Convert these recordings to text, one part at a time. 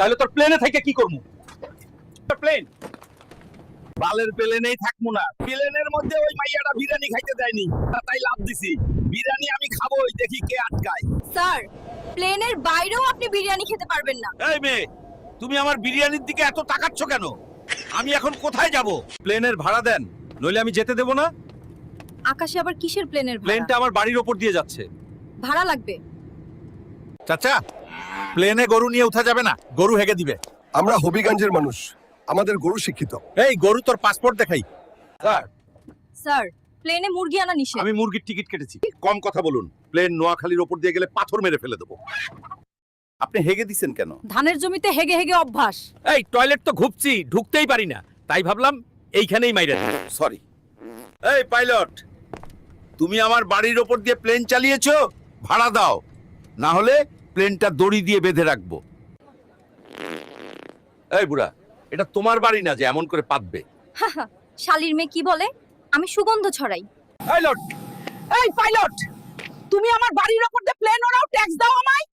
তাহলে তোর প্লেনে থেকে কি করবো? প্লেন বালের প্লেনেই থাকবো না, প্লেনের মধ্যে ওই মাইয়াটা বিরিয়ানি খাইতে দেয়নি, তাই লাভ দিছি। বিরিয়ানি আমি খাবোই, দেখি কে আটকায়। স্যার, প্লেনের বাইরেও আপনি বিরিয়ানি খেতে পারবেন না। এই মেয়ে, তুমি আমার বিরিয়ানির দিকে এত তাকাচ্ছ কেন? আমি এখন কোথায় যাব? প্লেনের ভাড়া দেন, নইলে আমি যেতে দেব না। আকাশে আবার কিসের প্লেনের ভাড়া? প্লেনটা আমার বাড়ির ওপর দিয়ে যাচ্ছে। ভাড়া লাগবে। চাচা, প্লেনে গরু নিয়ে উঠা যাবে না, গরু হেগে দিবে। আমরা হবিগঞ্জের মানুষ, আমাদের গরু শিক্ষিত। এই গরু, তোর পাসপোর্ট দেখাই। স্যার, স্যার, প্লেনে মুরগি আনা নিষেধ। আমি মুরগির টিকিট কেটেছি। কম কথা বলুন, প্লেন নোয়াখালীর ওপর দিয়ে গেলে পাথর মেরে ফেলে দেবো। আপনি হেগে দিছেন কেন? ধানের জমিতে হেগে হেগে অভ্যাস। এই টয়লেট তো ঘুপছি, ঢুকতেই পারি না, তাই ভাবলাম এইখানেই মাইরা দিই। সরি। এই পাইলট, তুমি আমার বাড়ির ওপর দিয়ে প্লেন চালিয়েছো, ভাড়া দাও, না হলে প্লেনটা দড়ি দিয়ে বেঁধে রাখবো। এই বুড়া, এটা তোমার বাড়ি না যে এমন করে পাতবে। শালির মেয়ে কি বলে? আমি সুগন্ধ ছড়াই। পাইলট, এই পাইলট, তুমি আমার বাড়ির ওপর দিয়ে প্লেন ওড়াও, ট্যাক্স দাও আমায়।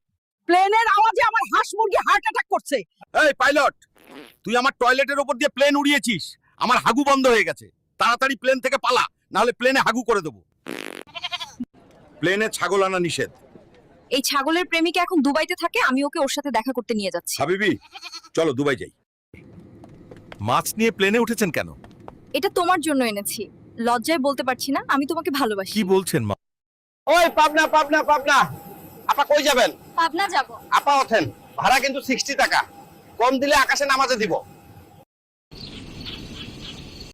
প্লেনের আওয়াজে আমার হাঁস মুরগি হার্ট অ্যাটাক করছে। এই পাইলট, তুই আমার টয়লেটের ওপর দিয়ে প্লেন উড়িয়েছিস, আমার হাগু বন্ধ হয়ে গেছে। তাড়াতাড়ি প্লেন থেকে পালা, না হলে প্লেনে হাগু করে দেবো। প্লেনে ছাগল আনা নিষেধ। এই ছাগলের প্রেমিকা এখন দুবাইতে থাকে, আমি ওকে ওর সাথে দেখা করতে নিয়ে যাচ্ছি। হাবিবি, চলো দুবাই যাই। মাছ নিয়ে প্লেনে উঠেছেন কেন? এটা তোমার জন্য এনেছি। লজ্জায় বলতে পারছি না, আমি তোমাকে ভালোবাসি। কি বলছেন মা? ওই পাবনা পাবনা পাবনা, আপা কই যাবেন? পাবনা যাব। আপা ওঠেন, ভাড়া কিন্তু 60 টাকা, কম দিলে আকাশে নামাজে দিব।